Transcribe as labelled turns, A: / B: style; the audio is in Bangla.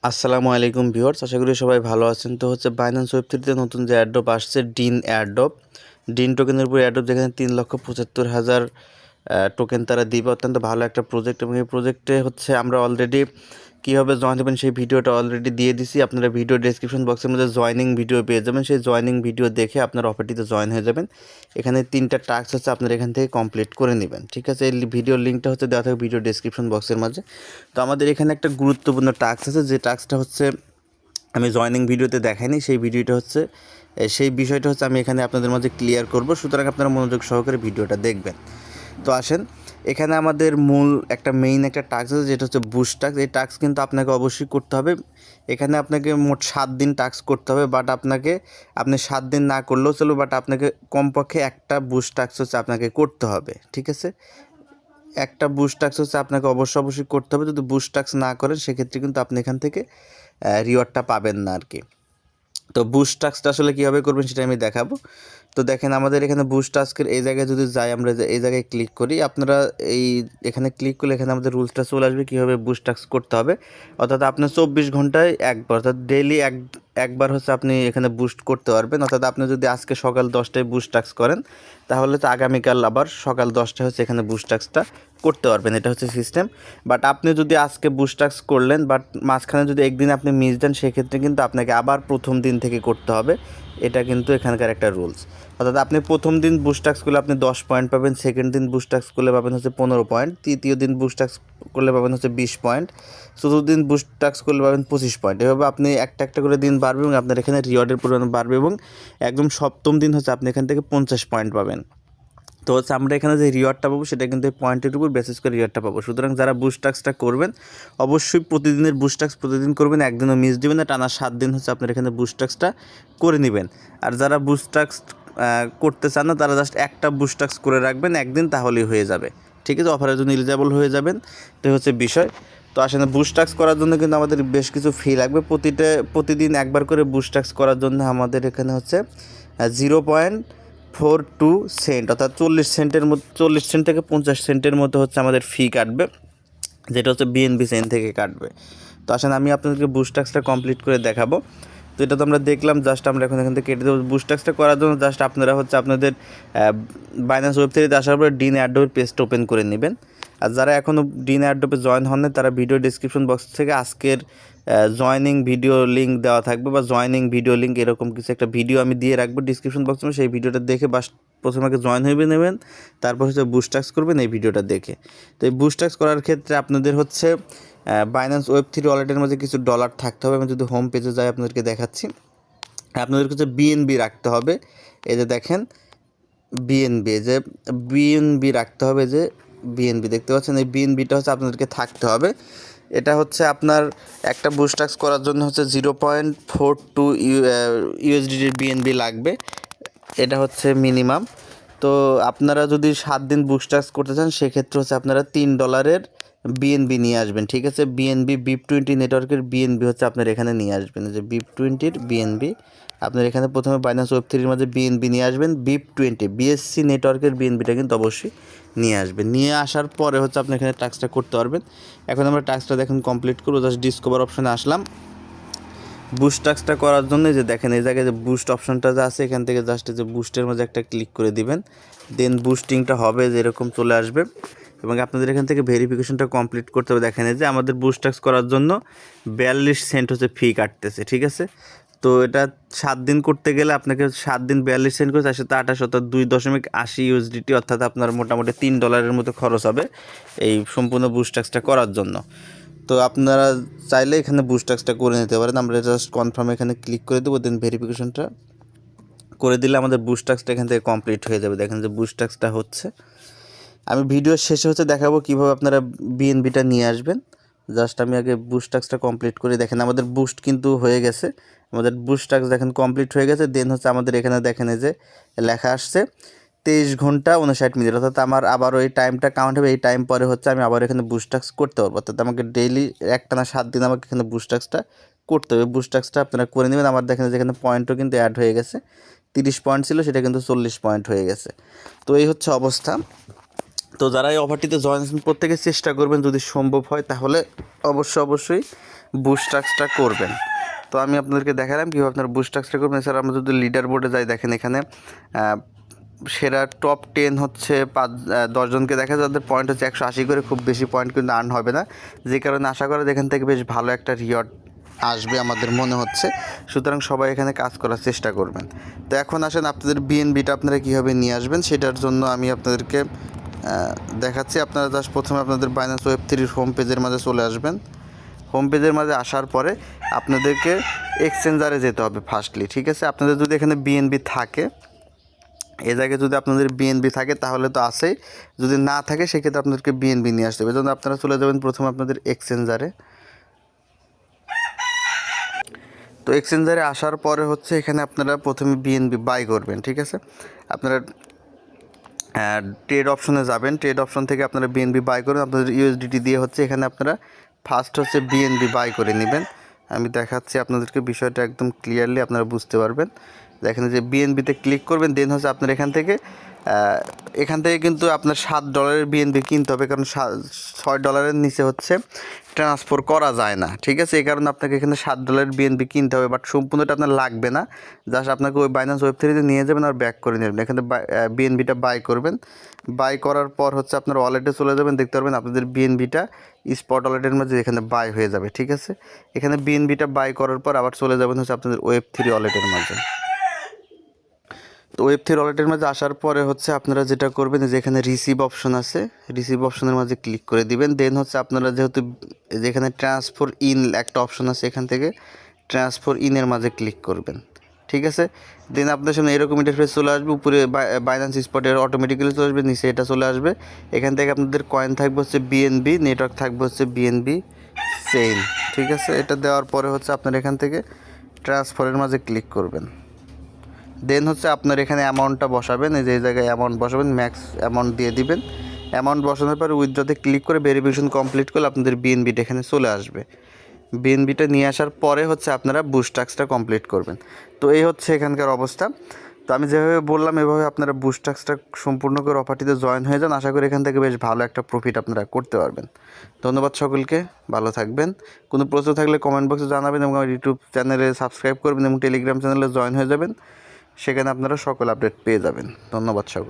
A: আসসালামু আলাইকুম ভিউয়ার্স, আশা করি সবাই ভালো আছেন। তো হচ্ছে বাইন্যান্স ওয়েব3 তে নতুন যে অ্যাড্রপ আসছে ডিন অ্যাড্রপ, ডিন টোকেনের উপর অ্যাড্রপ, যেখানে 3,75,000 টোকেন তারা দিবে। অত্যন্ত ভালো একটা প্রজেক্ট এবং এই প্রজেক্টে হচ্ছে আমরা অলরেডি কীভাবে জয়েন হবেন সেই ভিডিওটা অলরেডি দিয়ে দিছি। আপনারা ভিডিও ডেসক্রিপশন বক্সের মধ্যে জয়েনিং ভিডিও পেয়ে যাবেন, সেই জয়েনিং ভিডিও দেখে আপনারা অফারটিতে জয়েন হয়ে যাবেন। এখানে 3টা টাস্ক হচ্ছে আপনারা এখান থেকে কমপ্লিট করে নেবেন, ঠিক আছে। এই ভিডিওর লিঙ্কটা হচ্ছে দেওয়া থাকবে ভিডিও ডেসক্রিপশন বক্সের মাঝে। তো আমাদের এখানে একটা গুরুত্বপূর্ণ টাস্ক আছে, যে টাস্কটা হচ্ছে আমি জয়েনিং ভিডিওতে দেখাইনি, সেই ভিডিওটা হচ্ছে সেই বিষয়টা হচ্ছে আমি এখানে আপনাদের মাঝে ক্লিয়ার করব। সুতরাং আপনারা মনোযোগ সহকারে ভিডিওটা দেখবেন। তো আসেন, এখানে আমাদের মূল একটা মেইন একটা টাস্ক আছে, যেটা হচ্ছে বুস্ট টাস্ক। এই টাস্ক কিন্তু আপনাকে অবশ্যই করতে হবে। এখানে আপনাকে মোট 7 দিন টাস্ক করতে হবে, বাট আপনি 7 দিন না করলেও চলবে, বাট আপনাকে কমপক্ষে একটা বুস্ট টাস্ক হচ্ছে আপনাকে করতে হবে, ঠিক আছে। একটা বুস্ট টাস্ক হচ্ছে আপনাকে অবশ্যই করতে হবে। যদি বুস্ট টাস্ক না করেন সেক্ষেত্রে কিন্তু আপনি এখান থেকে রিওয়ার্ডটা পাবেন না আর কি। তো বুস্ট টাস্কটা আসলে কীভাবে করবেন সেটা আমি দেখাবো। তো দেখেন, আমাদের এখানে বুস্ট টাস্কের এই জায়গায় যদি যাই, আমরা এই জায়গায় ক্লিক করি, আপনারা এখানে ক্লিক করলে এখানে আমাদের রুলসটা চলে আসবে কীভাবে বুস্ট টাস্ক করতে হবে। অর্থাৎ আপনি 24 ঘন্টায় একবার, অর্থাৎ ডেইলি একবার হচ্ছে আপনি এখানে বুস্ট করতে পারবেন। অর্থাৎ আপনি যদি আজকে সকাল 10টায় বুস্ট টাস্ক করেন, তাহলে তো আগামীকাল আবার সকাল 10টায় হচ্ছে এখানে বুস্ট টাস্কটা করতে পারবেন। এটা হচ্ছে সিস্টেম। বাট আপনি যদি আজকে বুস্ট টাস্ক করলেন, বাট মাঝখানে যদি একদিন আপনি মিস দেন, সেক্ষেত্রে কিন্তু আপনাকে আবার প্রথম দিন থেকে করতে হবে। এটা কিন্তু এখানকার একটা রুলস। অর্থাৎ আপনি প্রথম দিন বুস্ট টাস্ক করলে আপনি 10 পয়েন্ট পাবেন, সেকেন্ড দিন বুস্ট টাস্ক করলে পাবেন হচ্ছে 15 পয়েন্ট, তৃতীয় দিন বুস্ট টাস্ক করলে পাবেন হচ্ছে 20 পয়েন্ট, চতুর্থ দিন বুস্ট টাস্ক করলে পাবেন 25 পয়েন্ট। এভাবে আপনি একটা করে দিন বাড়বে এবং আপনার এখানে রিওয়ার্ডের পরিমাণ বাড়বে, এবং একদম সপ্তম দিন হচ্ছে আপনি এখান থেকে 50 পয়েন্ট পাবেন। তো হচ্ছে আমরা এখানে যে রিওয়ার্ডটা পাবো সেটা কিন্তু পয়েন্টের উপর বেসিস করে রিওয়ার্ডটা পাবো। সুতরাং যারা বুস্ট টাস্কটা করবেন, অবশ্যই প্রতিদিনের বুস্ট টাস্ক প্রতিদিন করবেন, একদিনও মিস দিবেন না। টানা 7 দিন হচ্ছে আপনার এখানে বুস্ট টাস্কটা করে নেবেন। আর যারা বুস্ট টাস্ক করতে চান না, তারা জাস্ট একটা বুস্ট টাস্ক করে রাখবেন একদিন, তাহলেই হয়ে যাবে, ঠিক আছে। অফারের জন্য এলিজিবল হয়ে যাবেন। তো হচ্ছে বিষয়। তো আসলে বুস্ট টাস্ক করার জন্য কিন্তু আমাদের বেশ কিছু ফি লাগবে। প্রতিদিন একবার করে বুস্ট টাস্ক করার জন্য আমাদের এখানে হচ্ছে 0.42 সেন্ট, অর্থাৎ 40 সেন্ট থেকে 50 সেন্টের মধ্যে হচ্ছে আমাদের ফি কাটবে, যেটা হচ্ছে বিএনবি চেইন থেকে কাটবে। তো আসলে আমি আপনাদেরকে বুস্ট টাস্কটা কমপ্লিট করে দেখাবো। তো এটা তো আমরা দেখলাম, জাস্ট আমরা এখন এখান থেকে কেটে দেবো। বুস্ট টাস্কটা করার জন্য জাস্ট আপনারা হচ্ছে আপনাদের বাইন্যান্স ওয়েব3 আসার পরে ডিন অ্যাড্রপের পেজটা ওপেন করে নেবেন। আর যারা এখনও ডিন অ্যাড্রপে জয়েন হননি, তারা ভিডিও ডিসক্রিপশন বক্স থেকে আজকের জয়েনিং ভিডিও লিঙ্ক দেওয়া থাকবে, বা জয়েনিং ভিডিও লিঙ্ক এরকম কিছু একটা ভিডিও আমি দিয়ে রাখবো ডিসক্রিপশন বক্সে। সেই ভিডিওটা দেখে বাস প্রথমে জয়েন হয়ে নেবেন, তারপর হচ্ছে বুস্ট টাস্ক করবেন এই ভিডিওটা দেখে। তো এই বুস্ট টাস্ক করার ক্ষেত্রে আপনাদের হচ্ছে বাইন্যান্স ওয়েব3 ওয়ালেটের মধ্যে কিছু ডলার থাকতে হবে। আমি যদি হোম পেজে যাই আপনাদেরকে দেখাচ্ছি। আপনাদের হচ্ছে বিএনবি রাখতে হবে। এই যে দেখেন বিএনবি রাখতে হবে, যে বিএনবি দেখতে পাচ্ছেন, এই বিএনবিটা হচ্ছে আপনাদেরকে থাকতে হবে। এটা হচ্ছে আপনার একটা বুস্ট টাস্ক করার জন্য হচ্ছে 0.42 ইউএসডিটির বিএনবি লাগবে। এটা হচ্ছে মিনিমাম। তো আপনারা যদি 7 দিন বুস্ট টাস্ক করতে চান, সেক্ষেত্রে হচ্ছে আপনারা $3 বিএনবি নিয়ে আসবেন, ঠিক আছে। বিএনবি BIP20 নেটওয়ার্কের বিএনবি হচ্ছে আপনার এখানে নিয়ে আসবেন, যে BIP20 বিএনবি আপনার এখানে প্রথমে বাইন্যান্স ওয়েব3 মাঝে বিএনবি নিয়ে আসবেন। BIP20 বিএসসি নেটওয়ার্কের বিএনবিটা কিন্তু অবশ্যই নিয়ে আসবেন। নিয়ে আসার পরে হচ্ছে আপনি এখানে টাস্কটা করতে পারবেন। এখন আমরা টাস্কটা দেখুন কমপ্লিট করবো। জাস্ট ডিসকভার অপশানে আসলাম। বুস্ট টাস্কটা করার জন্য যে দেখেন এই জায়গায় যে বুস্ট অপশনটা যে আছে, এখান থেকে জাস্ট যে বুস্টের মধ্যে একটা ক্লিক করে দিবেন, দেন বুস্টিংটা হবে যেরকম চলে আসবে, এবং আপনাদের এখান থেকে ভেরিফিকেশনটা কমপ্লিট করতে হবে। দেখেন এই যে আমাদের বুস্ট টাস্ক করার জন্য 42 সেন্ট হচ্ছে ফি কাটতেছে, ঠিক আছে। তো এটা 7 দিন করতে গেলে আপনাকে 7 দিন 42 সেন্ট করে 428, অর্থাৎ 2.80 ইউএসডিটি, অর্থাৎ আপনার মোটামুটি $3 মতো খরচ হবে এই সম্পূর্ণ বুস্ট টাস্কটা করার জন্য। তো আপনারা চাইলে এখানে বুস্ট টাস্কটা করে নিতে পারেন। আমরা জাস্ট কনফার্ম এখানে ক্লিক করে দেবো, দেন ভেরিফিকেশনটা করে দিলে আমাদের বুস্ট টাস্কটা এখান থেকে কমপ্লিট হয়ে যাবে। দেখেন যে বুস্ট টাস্কটা হচ্ছে। আমি ভিডিওর শেষে হচ্ছে দেখাবো কীভাবে আপনারা বিএনবিটা নিয়ে আসবেন। জাস্ট আমি আগে বুস্ট টাস্কটা কমপ্লিট করি। দেখেন আমাদের বুস্ট কিন্তু হয়ে গেছে, আমাদের বুস্ট টাস্ক দেখেন কমপ্লিট হয়ে গেছে। দেন হচ্ছে আমাদের এখানে দেখেন এই যে লেখা আসছে 23 ঘন্টা 59 মিনিট, অর্থাৎ আমার আবার ওই টাইমটা কাউন্ট হবে। এই টাইম পরে হচ্ছে আমি আবার এখানে বুস্ট টাস্ক করতে পারবো, অর্থাৎ আমাকে ডেইলি একটানা 7 দিন আমাকে এখানে বুস্ট টাস্কটা করতে হবে। বুস্ট টাস্কটা আপনারা করে নেবেন। আমার দেখেন যেখানে পয়েন্টও কিন্তু অ্যাড হয়ে গেছে, 30 পয়েন্ট ছিল সেটা কিন্তু 40 পয়েন্ট হয়ে গেছে। তো এই হচ্ছে অবস্থা। তো যারা এই অফারটিতে জয়েন আছেন প্রত্যেকে চেষ্টা করবেন, যদি সম্ভব হয় তাহলে অবশ্যই বুস্টাক্সটা করবেন। তো আমি আপনাদেরকে দেখালাম কীভাবে আপনারা বুস্টাক্সটা করবেন। এছাড়া আমরা যদি লিডার বোর্ডে যাই, দেখেন এখানে সেরা টপ 10 হচ্ছে 10 জনকে দেখা যাদের পয়েন্ট হচ্ছে 180 করে, খুব বেশি পয়েন্ট কিন্তু আর্ন হবে না, যে কারণে আশা করা এখান থেকে বেশ ভালো একটা রিওয়ার্ড আসবে আমাদের মনে হচ্ছে। সুতরাং সবাই এখানে কাজ করার চেষ্টা করবেন। তো এখন আসেন আপনাদের বিএনবিটা আপনারা কীভাবে নিয়ে আসবেন সেটার জন্য আমি আপনাদেরকে দেখাচ্ছি। আপনারা জাস্ট প্রথমে আপনাদের বাইন্যান্স ওয়েব3 হোম পেজের মাঝে চলে আসবেন। হোম পেজের মাঝে আসার পরে আপনাদেরকে এক্সচেঞ্জারে যেতে হবে ফার্স্টলি, ঠিক আছে। আপনাদের যদি এখানে বিএনবি থাকে, এ জায়গায় যদি আপনাদের বিএনবি থাকে তাহলে তো আছেই, যদি না থাকে সেক্ষেত্রে আপনাদেরকে বিএনবি নিয়ে আসতে হবে। এই জন্য আপনারা চলে যাবেন প্রথমে আপনাদের এক্সচেঞ্জারে। তো এক্সচেঞ্জারে আসার পরে হচ্ছে এখানে আপনারা প্রথমে বিএনবি বাই করবেন, ঠিক আছে। আপনারা ট্রেড অপশনে যাবেন, ট্রেড অপশন থেকে আপনারা বিএনবি বাই করবেন। আপনাদের ইউএসডিটি দিয়ে হচ্ছে এখানে আপনারা ফার্স্ট হচ্ছে বিএনবি বাই করে নেবেন। আমি দেখাচ্ছি আপনাদেরকে বিষয়টা একদম ক্লিয়ারলি, আপনারা বুঝতে পারবেন। দেখেন যে বিএনবিতে ক্লিক করবেন, দেন হচ্ছে আপনার এখান থেকে কিন্তু আপনার $7 বিএনবি কিনতে হবে, কারণ $6 নিচে হচ্ছে ট্রান্সফার করা যায় না, ঠিক আছে। এই কারণে আপনাকে এখানে $7 বিএনবি কিনতে হবে, বাট সম্পূর্ণটা আপনার লাগবে না। জাস্ট আপনাকে ওই বাইন্যান্স ওয়েব3তে নিয়ে যাবেন আর ব্যাক করে নেবেন। এখানে বিএনবিটা বাই করবেন। বাই করার পর হচ্ছে আপনার ওয়ালেটে চলে যাবেন, দেখতে পারবেন আপনাদের বিএনবিটা স্পট ওয়ালেটের মধ্যে এখানে বাই হয়ে যাবে, ঠিক আছে। এখানে বিএনবিটা বাই করার পর আবার চলে যাবেন হচ্ছে আপনাদের ওয়েব3 ওয়ালেটের মাঝে। তো ওয়েব3 ওয়ালেটের মাঝে আসার পরে হচ্ছে আপনারা যেটা করবেন, যে এখানে রিসিভ অপশন আছে, রিসিভ অপশনের মাঝে ক্লিক করে দিবেন। দেন হচ্ছে আপনারা যেহেতু যেখানে ট্রান্সফার ইন একটা অপশন আছে, এখান থেকে ট্রান্সফার ইনের মাঝে ক্লিক করবেন, ঠিক আছে। দেন আপনার সামনে এরকম ইন্টারফেস চলে আসবে, উপরে বাইন্যান্স স্পটের অটোমেটিক্যালি চলে আসবে, নিচে এটা চলে আসবে। এখান থেকে আপনাদের কয়েন থাকবে হচ্ছে বিএনবি, নেটওয়ার্ক থাকবে হচ্ছে বিএনবি চেইন, ঠিক আছে। এটা দেওয়ার পরে হচ্ছে আপনার এখান থেকে ট্রান্সফারের মাঝে ক্লিক করবেন। দেন হচ্ছে আপনার এখানে অ্যামাউন্টটা বসাবেন, এই যে এই জায়গায় অ্যামাউন্ট বসাবেন, ম্যাক্স অ্যামাউন্ট দিয়ে দিবেন। অ্যামাউন্ট বসানোর পরে উইথড্রতে ক্লিক করে ভেরিফিকেশন কমপ্লিট করলে আপনাদের বিএনবিটা এখানে চলে আসবে। বিএনবিটা নিয়ে আসার পরে হচ্ছে আপনারা বুস্টাক্সটা কমপ্লিট করবেন। তো এই হচ্ছে এখানকার অবস্থা। তো আমি যেভাবে বললাম এভাবে আপনারা বুস্টাক্সটা সম্পূর্ণ করে অফারটিতে জয়েন হয়ে যান। আশা করি এখান থেকে বেশ ভালো একটা প্রফিট আপনারা করতে পারবেন। ধন্যবাদ সকলকে, ভালো থাকবেন। কোনো প্রশ্ন থাকলে কমেন্ট বক্সে জানাবেন এবং আমার ইউটিউব চ্যানেলে সাবস্ক্রাইব করবেন এবং টেলিগ্রাম চ্যানেলে জয়েন হয়ে যাবেন। সেখানে আপনারা সকল আপডেট পেয়ে যাবেন। ধন্যবাদ সকল।